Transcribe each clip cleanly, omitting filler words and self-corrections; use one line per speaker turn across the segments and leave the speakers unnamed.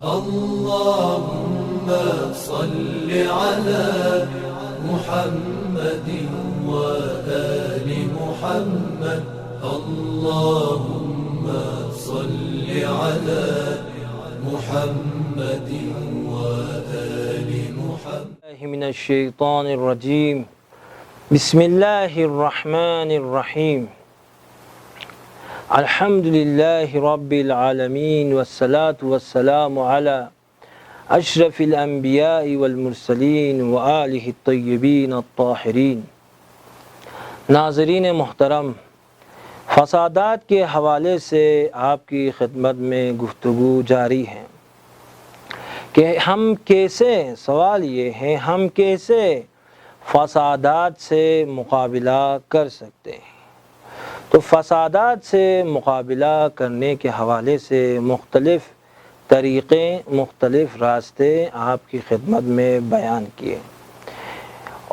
اللهم صل على محمد وآل محمد. اللهم صل على محمد وآل محمد.
من الشیطان الرجیم. بسم اللہ الرحمن الرحیم. الحمد للہ رب العالمین والصلاة والسلام علی اشرف الانبیاء والمرسلین وآلہ الطیبین الطاہرین. ناظرین محترم، فسادات کے حوالے سے آپ کی خدمت میں گفتگو جاری ہے کہ ہم کیسے، سوال یہ ہے، ہم کیسے فسادات سے مقابلہ کر سکتے ہیں. تو فسادات سے مقابلہ کرنے کے حوالے سے مختلف طریقے، مختلف راستے آپ کی خدمت میں بیان کیے،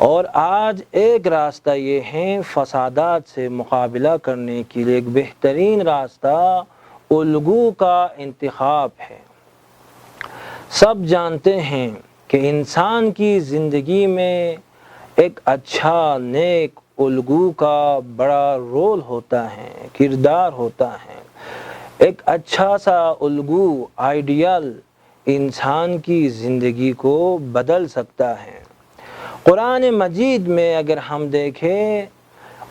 اور آج ایک راستہ یہ ہے، فسادات سے مقابلہ کرنے کے لیے ایک بہترین راستہ الگو کا انتخاب ہے. سب جانتے ہیں کہ انسان کی زندگی میں ایک اچھا، نیک الگو کا بڑا رول ہوتا ہے، کردار ہوتا ہے. ایک اچھا سا الگو، آئیڈیل، انسان کی زندگی کو بدل سکتا ہے. قرآن مجید میں اگر ہم دیکھیں،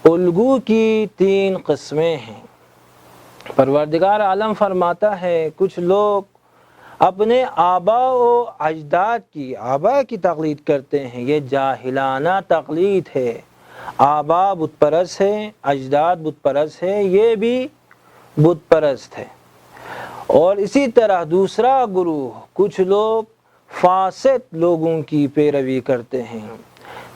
الگو کی 3 قسمیں ہیں. پروردگار عالم فرماتا ہے کچھ لوگ اپنے آبا و اجداد کی، آبا کی تقلید کرتے ہیں. یہ جاہلانہ تقلید ہے. آبا بت پرست ہے، اجداد بت پرست ہے، یہ بھی بت پرست ہے. اور اسی طرح دوسرا گروہ، کچھ لوگ فاسد لوگوں کی پیروی کرتے ہیں.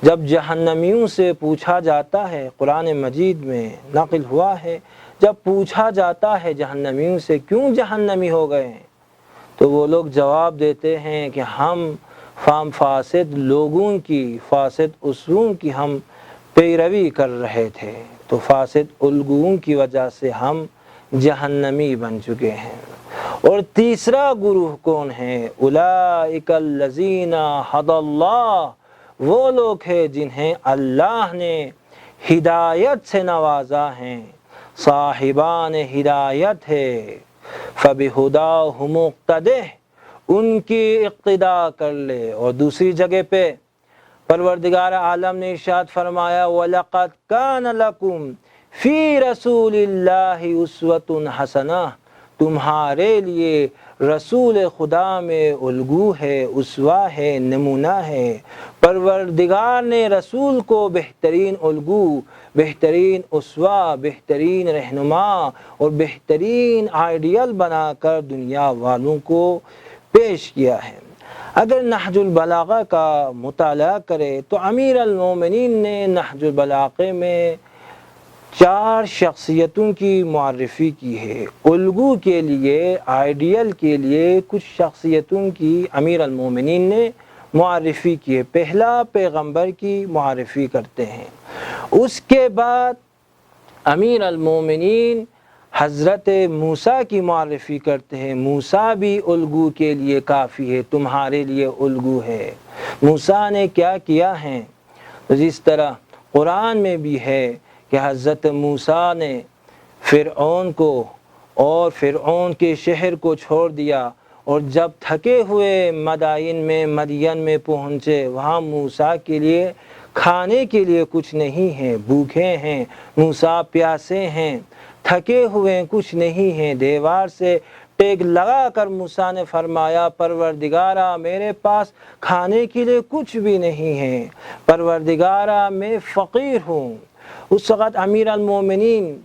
جب جہنمیوں سے پوچھا جاتا ہے، قرآن مجید میں نقل ہوا ہے، جب پوچھا جاتا ہے جہنمیوں سے کیوں جہنمی ہو گئے ہیں، تو وہ لوگ جواب دیتے ہیں کہ ہم فاسد لوگوں کی، فاسد اصولوں کی ہم پیروی کر رہے تھے، تو فاسد الگوؤں کی وجہ سے ہم جہنمی بن چکے ہیں. اور تیسرا گروہ کون ہے؟ اولئک الذین ھدی اللہ، وہ لوگ ہیں جنہیں اللہ نے ہدایت سے نوازا ہے، صاحبان ہدایت ہے. فبہداہ مقتدہ، ان کی اقتداء کر لے. اور دوسری جگہ پہ پروردگار عالم نے ارشاد فرمایا وَلَقَدْ كَانَ لَكُمْ فِي رَسُولِ اللَّهِ أُسْوَةٌ حَسَنَةٌ، تمہارے لیے رسول خدا میں الگو ہے، اسوہ ہے، نمونہ ہے. پروردگار نے رسول کو بہترین الگو، بہترین اسوہ، بہترین رہنما اور بہترین آئیڈیل بنا کر دنیا والوں کو پیش کیا ہے. اگر نہج البلاغہ کا مطالعہ کرے تو امیر المومنین نے نہج البلاغہ میں 4 شخصیتوں کی معرفی کی ہے. الگو کے لیے، آئیڈیل کے لیے کچھ شخصیتوں کی امیر المومنین نے معرفی کی ہے. پہلا پیغمبر کی معرفی کرتے ہیں. اس کے بعد امیر المومنین حضرت موسیٰ کی معرفی کرتے ہیں. موسیٰ بھی الگو کے لیے کافی ہے، تمہارے لیے الگو ہے. موسیٰ نے کیا کیا ہے؟ جس طرح قرآن میں بھی ہے کہ حضرت موسیٰ نے فرعون کو اور فرعون کے شہر کو چھوڑ دیا، اور جب تھکے ہوئے مدین میں پہنچے، وہاں موسیٰ کے لیے کھانے کے لیے کچھ نہیں ہے، بھوکے ہیں موسیٰ، پیاسے ہیں، تھکے ہوئے، کچھ نہیں ہیں. دیوار سے ٹیک لگا کر موسیٰ نے فرمایا پروردگارا میرے پاس کھانے کے لیے کچھ بھی نہیں ہے، پروردگارا میں فقیر ہوں. اس وقت امیر المومنین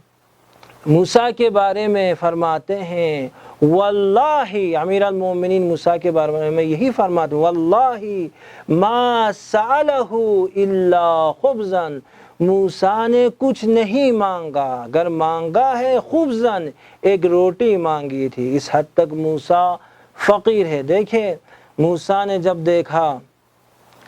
موسیٰ کے بارے میں فرماتے ہیں واللہ، امیر المومنین موسیٰ کے بارے میں یہی فرماتے ہیں واللہ ما سألہ الا خبزا، موسیٰ نے کچھ نہیں مانگا، اگر مانگا ہے خبزاً، ایک روٹی مانگی تھی. اس حد تک موسیٰ فقیر ہے. دیکھیں موسیٰ نے جب دیکھا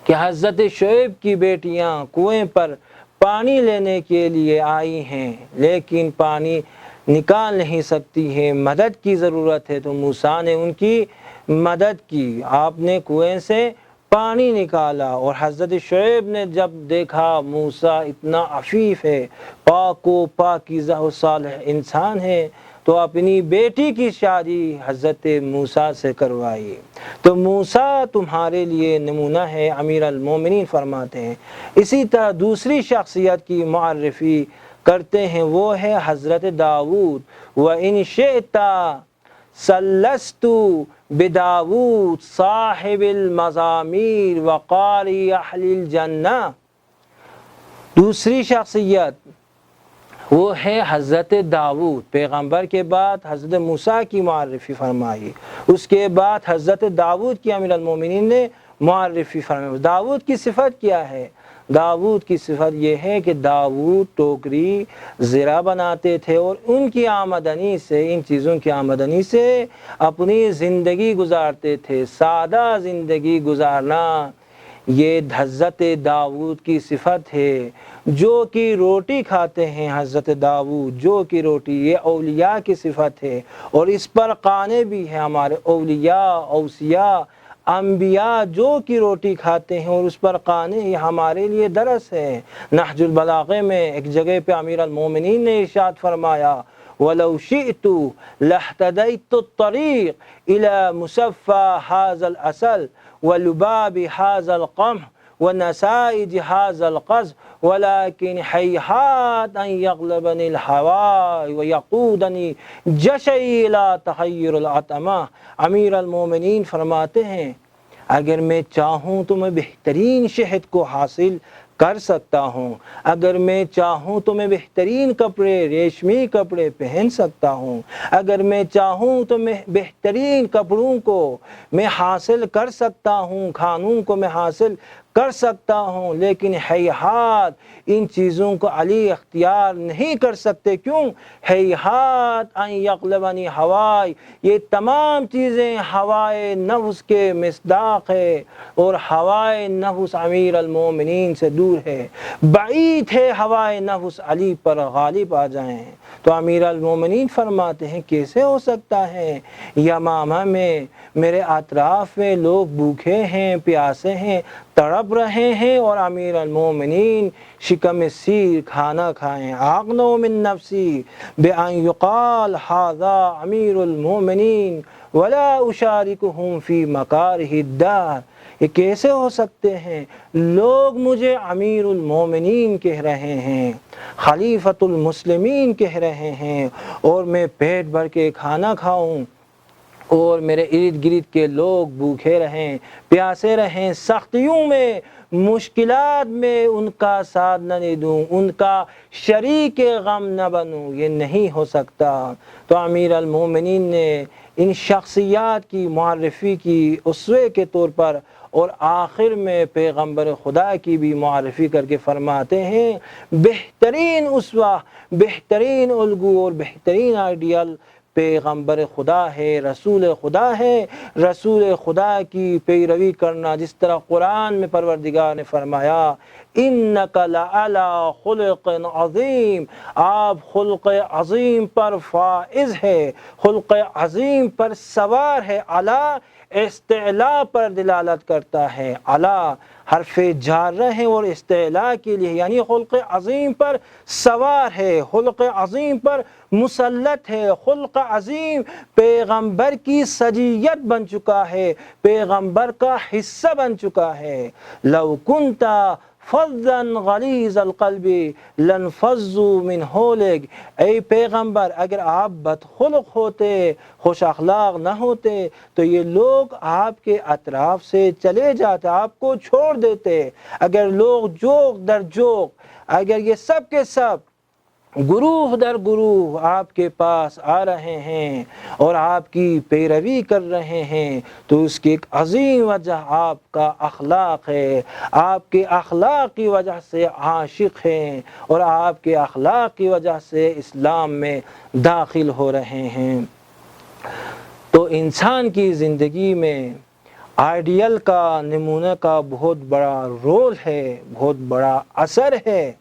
کہ حضرت شعیب کی بیٹیاں کنویں پر پانی لینے کے لیے آئی ہیں لیکن پانی نکال نہیں سکتی ہیں، مدد کی ضرورت ہے، تو موسیٰ نے ان کی مدد کی، آپ نے کنویں سے پانی نکالا، اور حضرت شعیب نے جب دیکھا موسیٰ اتنا عفیف ہے، پاک و پاکیزہ و صالح انسان ہے، تو اپنی بیٹی کی شادی حضرت موسیٰ سے کروائی۔ تو موسیٰ تمہارے لیے نمونہ ہے، امیر المومنین فرماتے ہیں۔ اسی طرح دوسری شخصیت کی معرفی کرتے ہیں، وہ ہے حضرت داؤد۔ وَإِنْ شِئْتَ سَلَّسْتُ بِدَاؤد صاحب المزامیر وقاری اہل الجنہ۔ دوسری شخصیت وہ ہے حضرت داؤد۔ پیغمبر کے بعد حضرت موسیٰ کی معرفی فرمائی، اس کے بعد حضرت داؤد کی امیر المومنین نے معرفی فرمائی۔ داؤد کی صفت کیا ہے؟ داؤد کی صفت یہ ہے کہ داؤد ٹوکری زرہ بناتے تھے، اور ان کی آمدنی سے، ان چیزوں کی آمدنی سے اپنی زندگی گزارتے تھے۔ سادہ زندگی گزارنا یہ حضرت داؤد کی صفت ہے۔ جو کہ روٹی کھاتے ہیں حضرت داؤد، جو کہ روٹی، یہ اولیاء کی صفت ہے، اور اس پر قانے بھی ہیں ہمارے اولیاء، اوصیاء، انبیاء جو کہ روٹی کھاتے ہیں اور اس پر قانے، یہ ہمارے لیے درس ہے۔ نہج البلاغہ میں ایک جگہ پہ امیر المومنین نے ارشاد فرمایا، وَلَوْ شِئْتُ لَاهْتَدَيْتُ الطَّرِيقَ إِلَى مُصَفَّى هَذَا الْعَسَلِ وَلُبَابِ هَذَا الْقَمْحِ وَنَسَائِجِ هَذَا الْقَزْ وَلَكِنْ هَيْهَاتَ أَنْ يَغْلَبَنِي الْهَوَىٰ وَيَقُودَنِي جَشَعِي إِلَىٰ تَغَيُّرِ الْأَطْعِمَةِ۔ امیر المومنین فرماتے ہیں اگر میں چاہوں تو میں بہترین شہد کو حاصل کر سکتا ہوں، اگر میں چاہوں تو میں بہترین کپڑے، ریشمی کپڑے پہن سکتا ہوں، اگر میں چاہوں تو میں بہترین کپڑوں کو میں حاصل کر سکتا ہوں، کھانوں کو میں حاصل کر سکتا ہوں، لیکن ہیہات ان چیزوں کو علی اختیار نہیں کر سکتے۔ کیوں؟ ہیہات ان یغلبنی ہوائے، یہ تمام چیزیں ہوائے نفس کے مصداق ہے، اور ہوائے نفس امیر المومنین سے دور ہے، بعید ہے ہوائے نفس علی پر غالب آ جائیں۔ تو امیر المومنین فرماتے ہیں کیسے ہو سکتا ہے؟ یمامہ میں میرے اطراف میں لوگ بھوکے ہیں، پیاسے ہیں، تڑپ رہے ہیں، اور امیر المومنین شکم سیر کھانا کھائیں۔ اغنو من نفسی بان یقال ھذا امیر المومنین ولا اشارکہم فی مکارہ الدار۔ یہ کیسے ہو سکتے ہیں؟ لوگ مجھے امیر المومنین کہہ رہے ہیں، خلیفۃ المسلمین کہہ رہے ہیں، اور میں پیٹ بھر کے کھانا کھاؤں اور میرے ارد گرد کے لوگ بھوکے رہیں، پیاسے رہیں، سختیوں میں، مشکلات میں ان کا ساتھ نہ دوں، ان کا شریک غم نہ بنوں، یہ نہیں ہو سکتا۔ تو امیر المومنین نے ان شخصیات کی معرفی کی اسوے کے طور پر، اور آخر میں پیغمبر خدا کی بھی معرفی کر کے فرماتے ہیں بہترین اسوہ، بہترین الگو اور بہترین آئیڈیل پیغمبر خدا ہے، رسول خدا ہے۔ رسول خدا کی پیروی کرنا، جس طرح قرآن میں پروردگار نے فرمایا اِنَّكَ لَعَلَىٰ خُلُقٍ عَظِيمٍ، آپ خلق عظیم پر فائز ہے، خلق عظیم پر سوار ہے۔ علا استعلاء پر دلالت کرتا ہے، علا حرف جارہ ہے اور استعلاء کے لیے، یعنی خلق عظیم پر سوار ہے، خلق عظیم پر مسلط ہے، خلق عظیم پیغمبر کی سجیت بن چکا ہے، پیغمبر کا حصہ بن چکا ہے۔ لو کنت فظا غلیظ القلب لانفضوا من حولک، اے پیغمبر اگر آپ بدخلق ہوتے، خوش اخلاق نہ ہوتے، تو یہ لوگ آپ کے اطراف سے چلے جاتے، آپ کو چھوڑ دیتے۔ اگر لوگ جوق در جوق، اگر یہ سب کے سب گروہ در گروہ آپ کے پاس آ رہے ہیں اور آپ کی پیروی کر رہے ہیں، تو اس کی ایک عظیم وجہ آپ کا اخلاق ہے، آپ کے اخلاق کی وجہ سے عاشق ہیں، اور آپ کے اخلاق کی وجہ سے اسلام میں داخل ہو رہے ہیں۔ تو انسان کی زندگی میں آئیڈیل کا، نمونہ کا بہت بڑا رول ہے، بہت بڑا اثر ہے،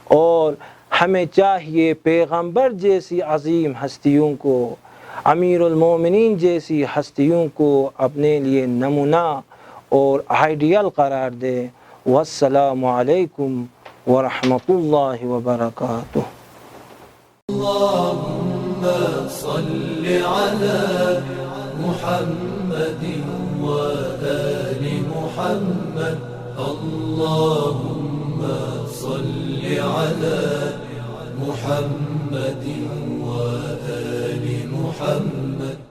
اور ہمیں چاہیے پیغمبر جیسی عظیم ہستیوں کو امیر المومنین جیسی ہستیوں کو اپنے لیے نمونہ اور آئیڈیل قرار دے۔ والسلام علیکم ورحمۃ اللہ وبرکاتہ۔
اللهم صل على محمد وآل محمد اللهم صل على محمد وآل محمد